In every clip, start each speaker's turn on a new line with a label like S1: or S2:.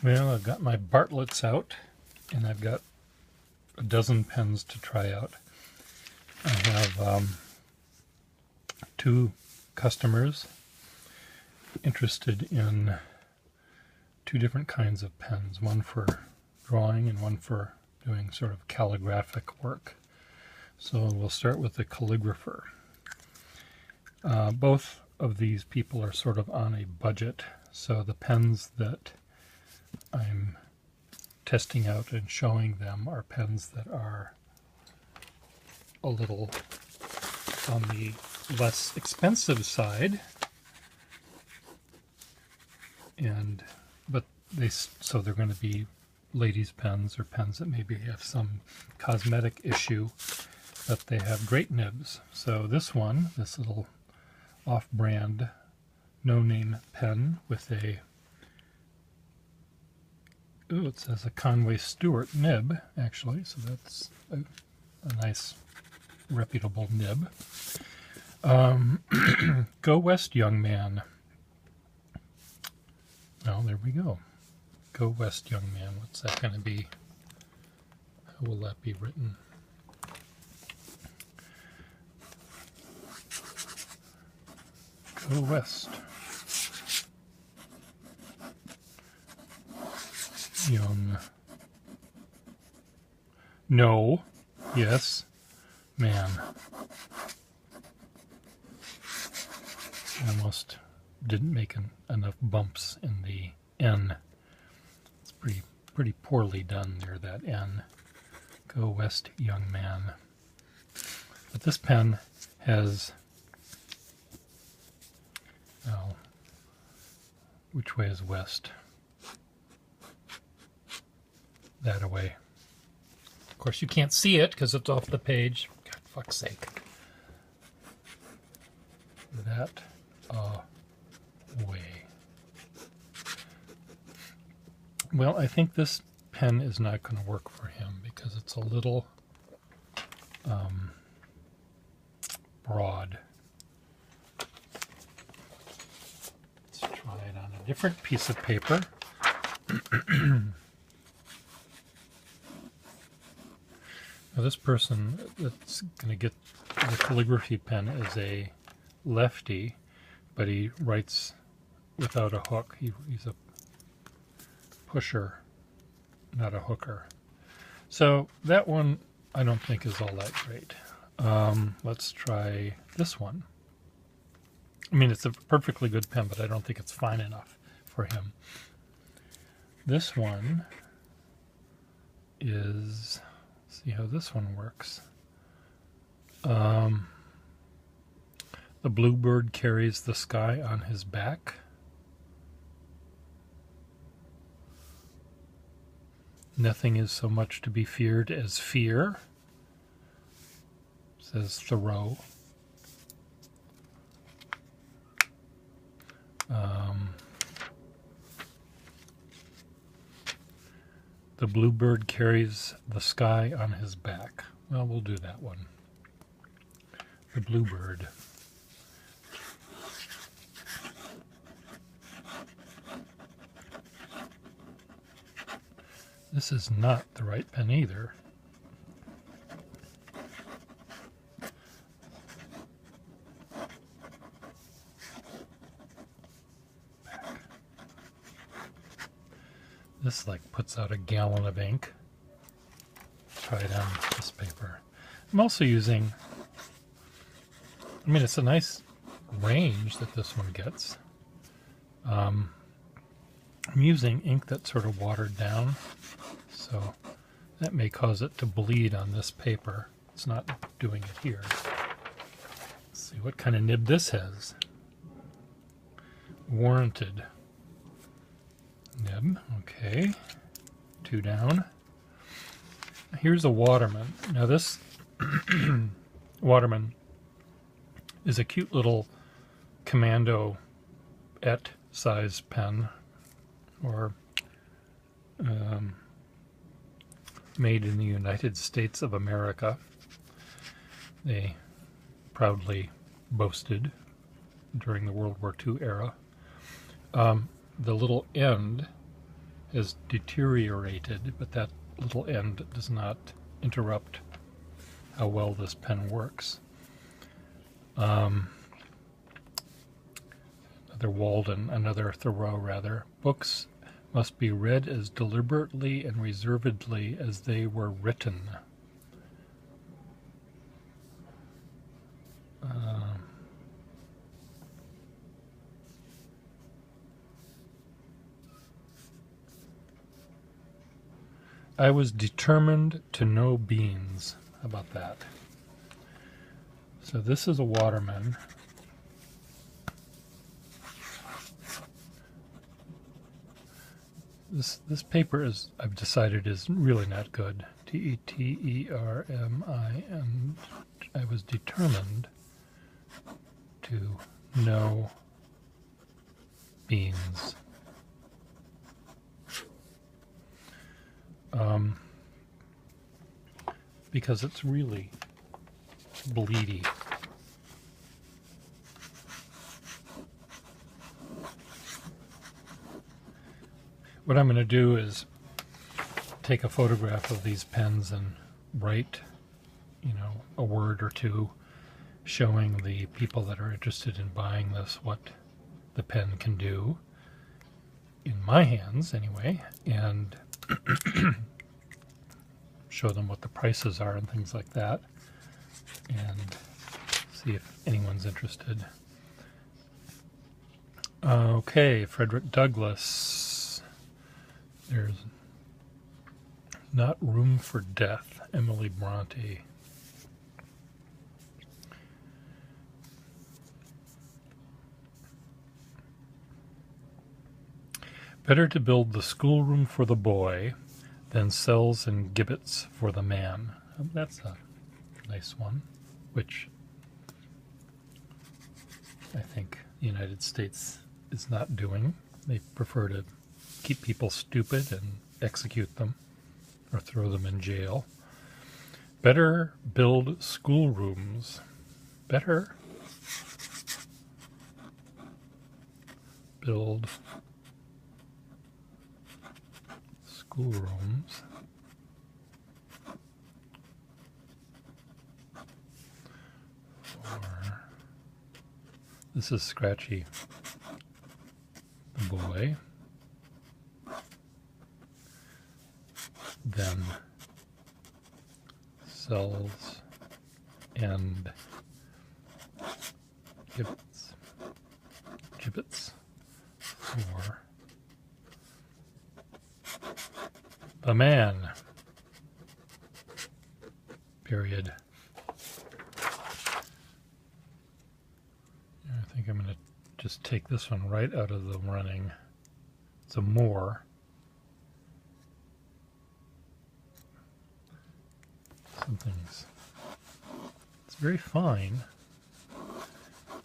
S1: Well, I've got my Bartletts out, and I've got a dozen pens to try out. I have two customers interested in two different kinds of pens, one for drawing and one for doing sort of calligraphic work. So we'll start with the calligrapher. Both of these people are sort of on a budget, so the pens that I'm testing out and showing them are pens that are a little on the less expensive side, so they're going to be ladies' pens or pens that maybe have some cosmetic issue, but they have great nibs. So this one, this little off-brand no-name pen with a, it says a Conway Stewart nib, actually, so that's a nice reputable nib. Go West, young man. Well, there we go. Go West, young man. What's that going to be? How will that be written? Go West. Young. No. Yes. Man. Almost didn't make enough bumps in the N. It's pretty poorly done there, that N. Go West, young man. But this pen has, well, which way is west? That away. Of course you can't see it because it's off the page. God, fuck's sake. That way. Well, I think this pen is not going to work for him because it's a little broad. Let's try it on a different piece of paper. Now this person that's going to get the calligraphy pen is a lefty, but he writes without a hook. He's a pusher, not a hooker. So that one I don't think is all that great. Let's try this one. I mean, it's a perfectly good pen, but I don't think it's fine enough for him. This one is, see how this one works. The bluebird carries the sky on his back. Nothing is so much to be feared as fear, says Thoreau. The bluebird carries the sky on his back. Well, we'll do that one. The bluebird. This is not the right pen either. This like puts out a gallon of ink. Try it on this paper. I'm also using, I mean, it's a nice range that this one gets. I'm using ink that's sort of watered down, so that may cause it to bleed on this paper. It's not doing it here. Let's see what kind of nib this has. Warranted nib, okay. 2 down. Here's a Waterman. Now this Waterman is a cute little commando et size pen, or made in the United States of America. They proudly boasted during the World War II era. The little end has deteriorated, but that little end does not interrupt how well this pen works. Another Thoreau rather. Books must be read as deliberately and reservedly as they were written. I was determined to know beans. How about that? So this is a Waterman. This paper is, I've decided, is really not good. T-E-T-E-R-M-I, and I was determined to know beans. Because it's really bleedy. What I'm going to do is take a photograph of these pens and write, a word or two showing the people that are interested in buying this what the pen can do, in my hands anyway, and show them what the prices are and things like that, and see if anyone's interested. Okay, Frederick Douglass. There's Not Room for Death, Emily Bronte. Better to build the schoolroom for the boy than cells and gibbets for the man. That's a nice one, which I think the United States is not doing. They prefer to keep people stupid and execute them or throw them in jail. Better build schoolrooms. Better build schoolrooms for, this is Scratchy the boy, then cells and gibbets for the man, period. I think I'm going to just take this one right out of the running. It's a more. It's very fine,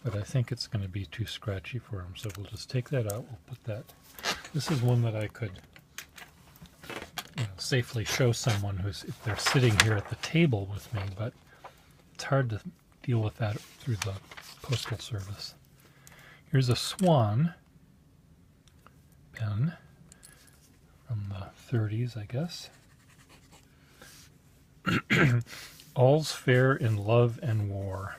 S1: but I think it's going to be too scratchy for him, so we'll just take that out. We'll put that. This is one that I could safely show someone if they're sitting here at the table with me, but it's hard to deal with that through the postal service. Here's a Swan pen from the 30s, I guess. All's fair in love and war.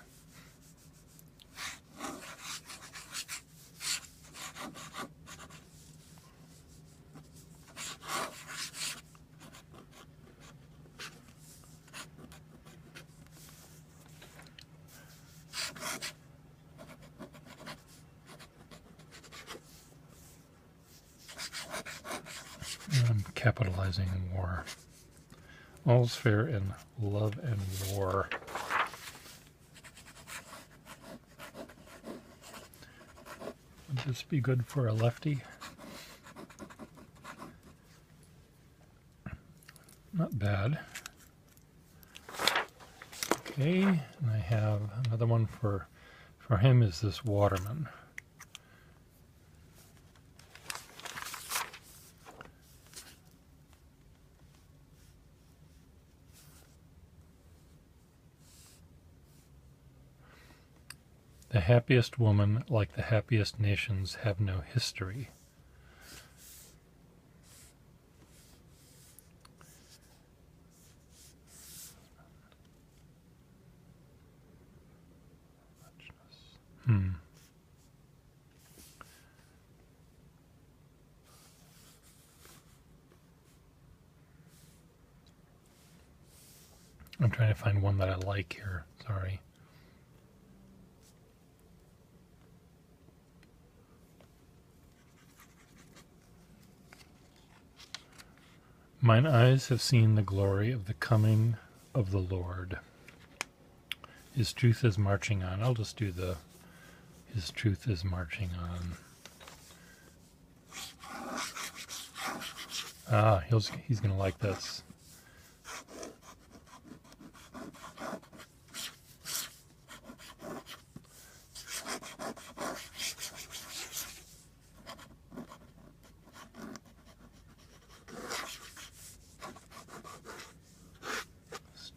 S1: I'm capitalizing war. All's fair in love and war. Would this be good for a lefty? Not bad. Okay, and I have another one for him is this Waterman. The happiest woman, like the happiest nations, have no history. I'm trying to find one that I like here. Sorry. Mine eyes have seen the glory of the coming of the Lord. His truth is marching on. I'll just do the His truth is marching on. Ah, he's going to like this.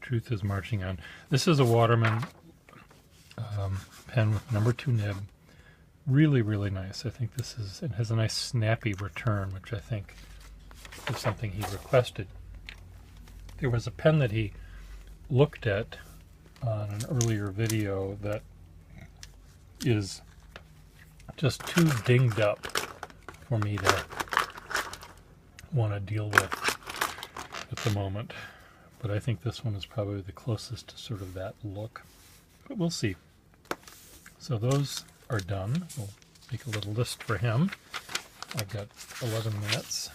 S1: Truth is marching on. This is a Waterman pen with number 2 nib. Really, really nice. I think this is, it has a nice snappy return, which I think is something he requested. There was a pen that he looked at on an earlier video that is just too dinged up for me to want to deal with at the moment. But I think this one is probably the closest to sort of that look. But we'll see. So those are done. We'll make a little list for him. I've got 11 minutes.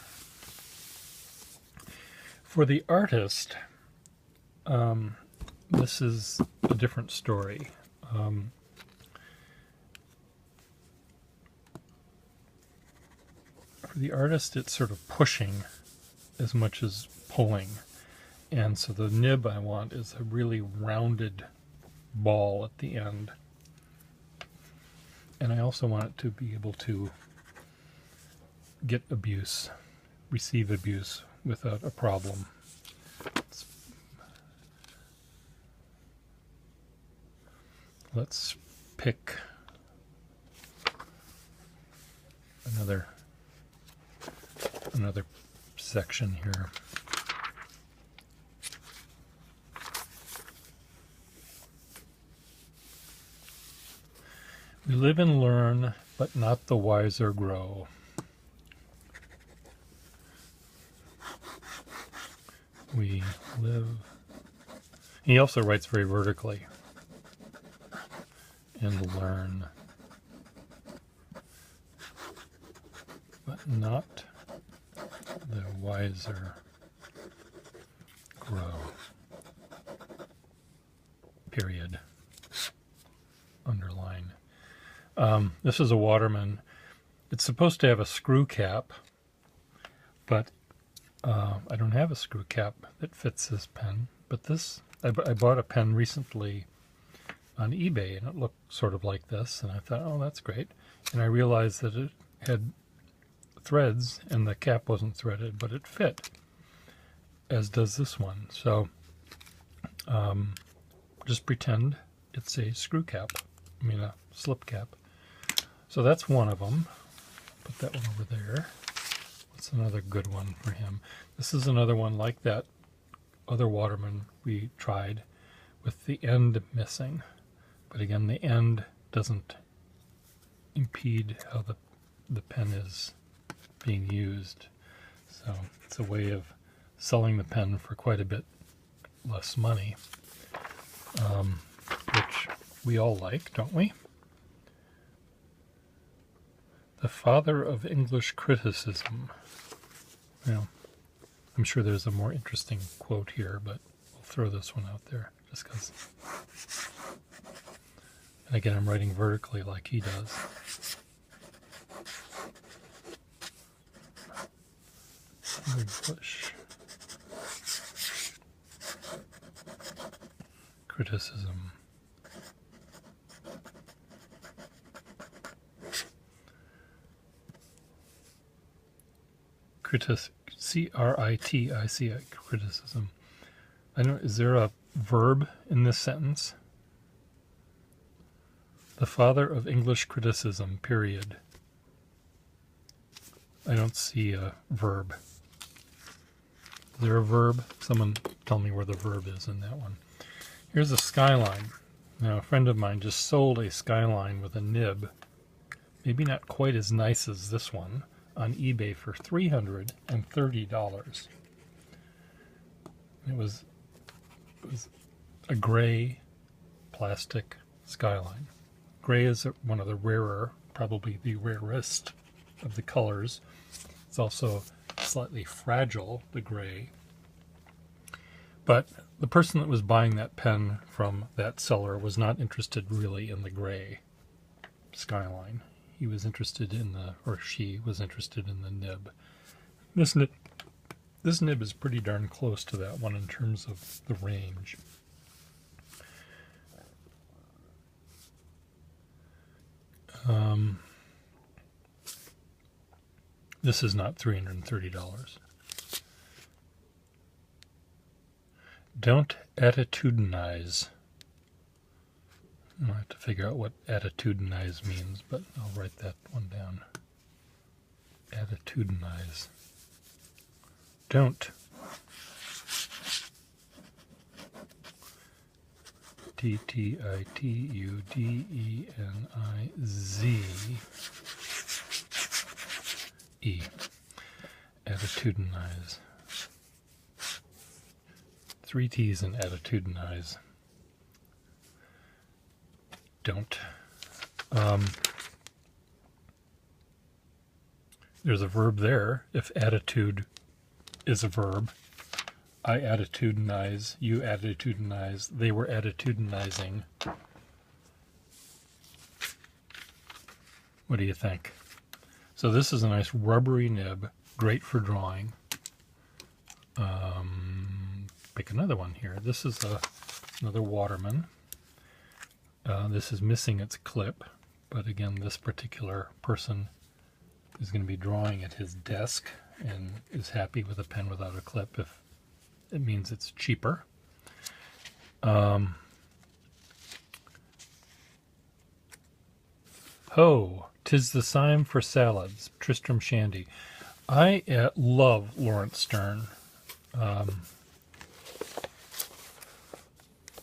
S1: For the artist, this is a different story. For the artist, it's sort of pushing as much as pulling. And so the nib I want is a really rounded ball at the end. And I also want it to be able to get abuse, receive abuse without a problem. Let's pick another section here. We live and learn, but not the wiser grow. We live... He also writes very vertically. And learn, but not the wiser grow. Period. Underline. This is a Waterman. It's supposed to have a screw cap, but I don't have a screw cap that fits this pen. But this, I bought a pen recently on eBay, and it looked sort of like this, and I thought, oh, that's great. And I realized that it had threads, and the cap wasn't threaded, but it fit, as does this one. So just pretend it's a screw cap, a slip cap. So that's one of them. Put that one over there. What's another good one for him? This is another one like that other Waterman we tried, with the end missing. But again, the end doesn't impede how the pen is being used. So it's a way of selling the pen for quite a bit less money, which we all like, don't we? The father of English criticism. Well, I'm sure there's a more interesting quote here, but we'll throw this one out there just because. And again, I'm writing vertically like he does. English criticism. C-R-I-T-I-C, criticism. I don't. Is there a verb in this sentence? The father of English criticism, period. I don't see a verb. Is there a verb? Someone tell me where the verb is in that one. Here's a skyline. Now, a friend of mine just sold a Skyline with a nib, maybe not quite as nice as this one, on eBay for $330. It was a gray plastic Skyline. Gray is one of the rarer, probably the rarest of the colors. It's also slightly fragile, the gray. But the person that was buying that pen from that seller was not interested really in the gray Skyline. He was interested in or she was interested in the nib. This nib is pretty darn close to that one in terms of the range. This is not $330. Don't attitudinize. I'll have to figure out what attitudinize means, but I'll write that one down. Attitudinize. Don't. T-I-T-U-D-E-N-I-Z-E. Attitudinize. 3 T's in attitudinize. Don't. There's a verb there. If attitude is a verb, I attitudinize, you attitudinize, they were attitudinizing. What do you think? So this is a nice rubbery nib, great for drawing. Pick another one here. This is another Waterman. This is missing its clip, but again, this particular person is going to be drawing at his desk and is happy with a pen without a clip if it means it's cheaper. Ho, 'tis the time for salads, Tristram Shandy. I love Lawrence Stern.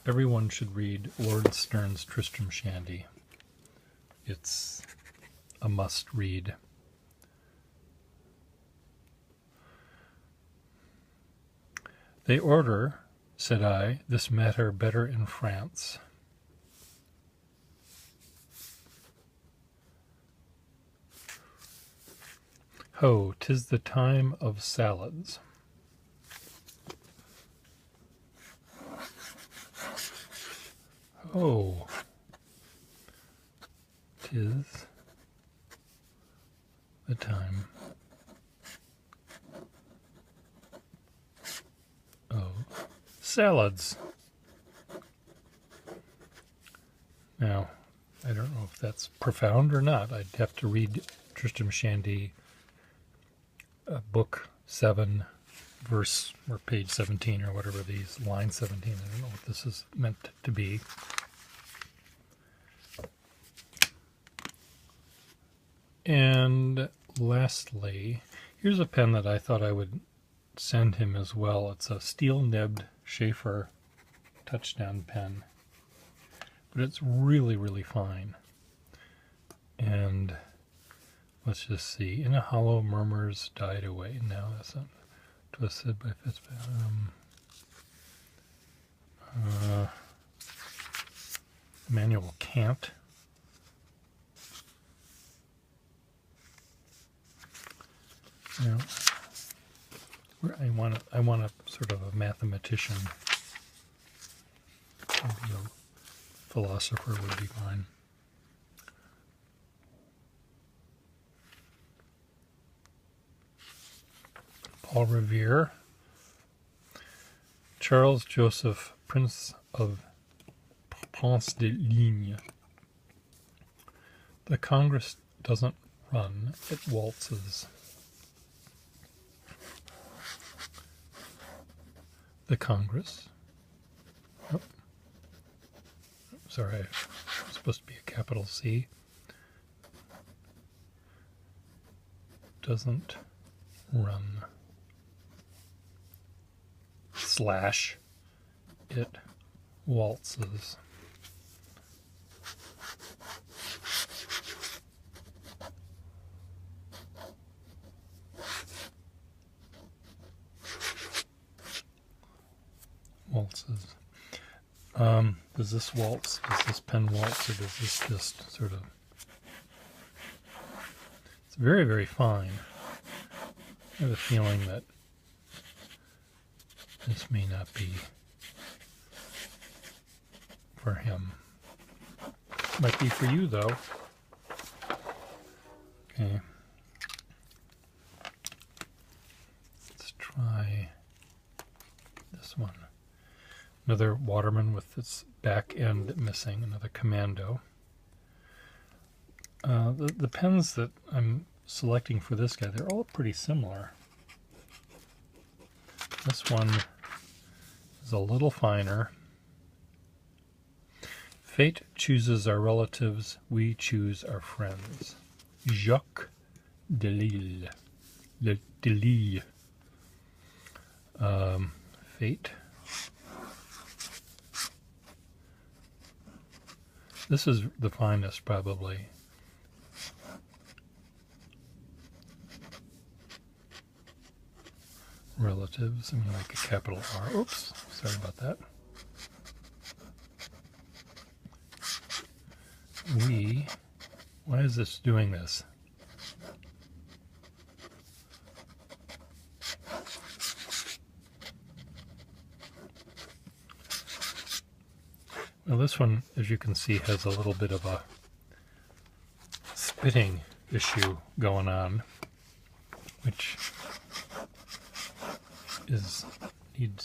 S1: Everyone should read Lawrence Stern's Tristram Shandy. It's a must-read. They order, said I, this matter better in France. Ho, 'tis the time of salads. Oh, 'tis the time of salads. Now, I don't know if that's profound or not. I'd have to read Tristram Shandy, book 7, verse, or page 17, or whatever these, line 17. I don't know what this is meant to be. And lastly, here's a pen that I thought I would send him as well. It's a steel-nibbed Schaefer touchdown pen, but it's really, really fine. And let's just see. In a hollow murmurs died away. Now that's not twisted by Fitzpatrick. Emmanuel Kant. Now, I want a sort of a mathematician. Maybe a philosopher would be fine. Paul Revere. Charles Joseph, Prince de Ligne. The Congress doesn't run, it waltzes. The Congress. Oh. Sorry, it's supposed to be a capital C. Doesn't run. / it waltzes. waltzes. Does this waltz? Does this pen waltz, or does this just sort of... It's very, very fine. I have a feeling that this may not be for him. Might be for you, though. Okay. Let's try this one. Another Waterman with its back end missing, another Commando. The pens that I'm selecting for this guy, they're all pretty similar. This one is a little finer. Fate chooses our relatives, we choose our friends. Jacques Delisle. Fate. This is the finest, probably. Relatives, I'm going to make a capital R. Oops, sorry about that. Why is this doing this? Well, this one, as you can see, has a little bit of a spitting issue going on, which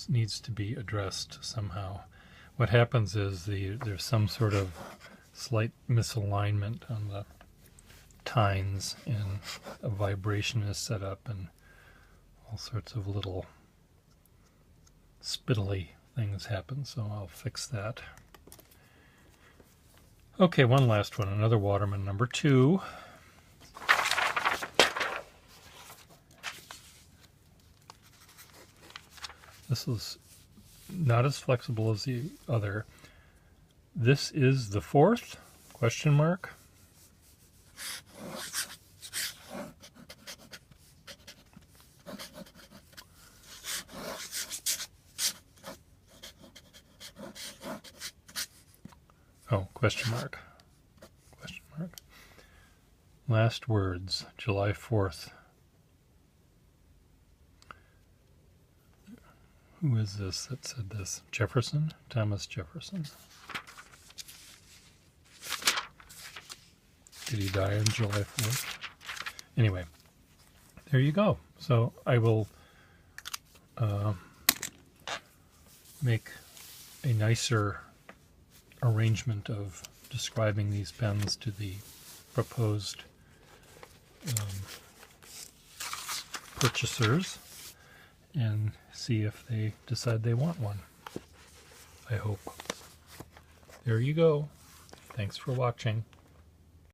S1: needs to be addressed somehow. What happens is there's some sort of slight misalignment on the tines, and a vibration is set up, and all sorts of little spittly things happen, so I'll fix that. Okay, one last one, another Waterman number 2. This is not as flexible as the other. This is the 4th? Question mark. Oh, question mark. Question mark. Last words, July 4th. Who is this that said this? Jefferson? Thomas Jefferson. Did he die on July 4th? Anyway, there you go. So I will make a nicer arrangement of describing these pens to the proposed purchasers and see if they decide they want one. I hope. There you go. Thanks for watching.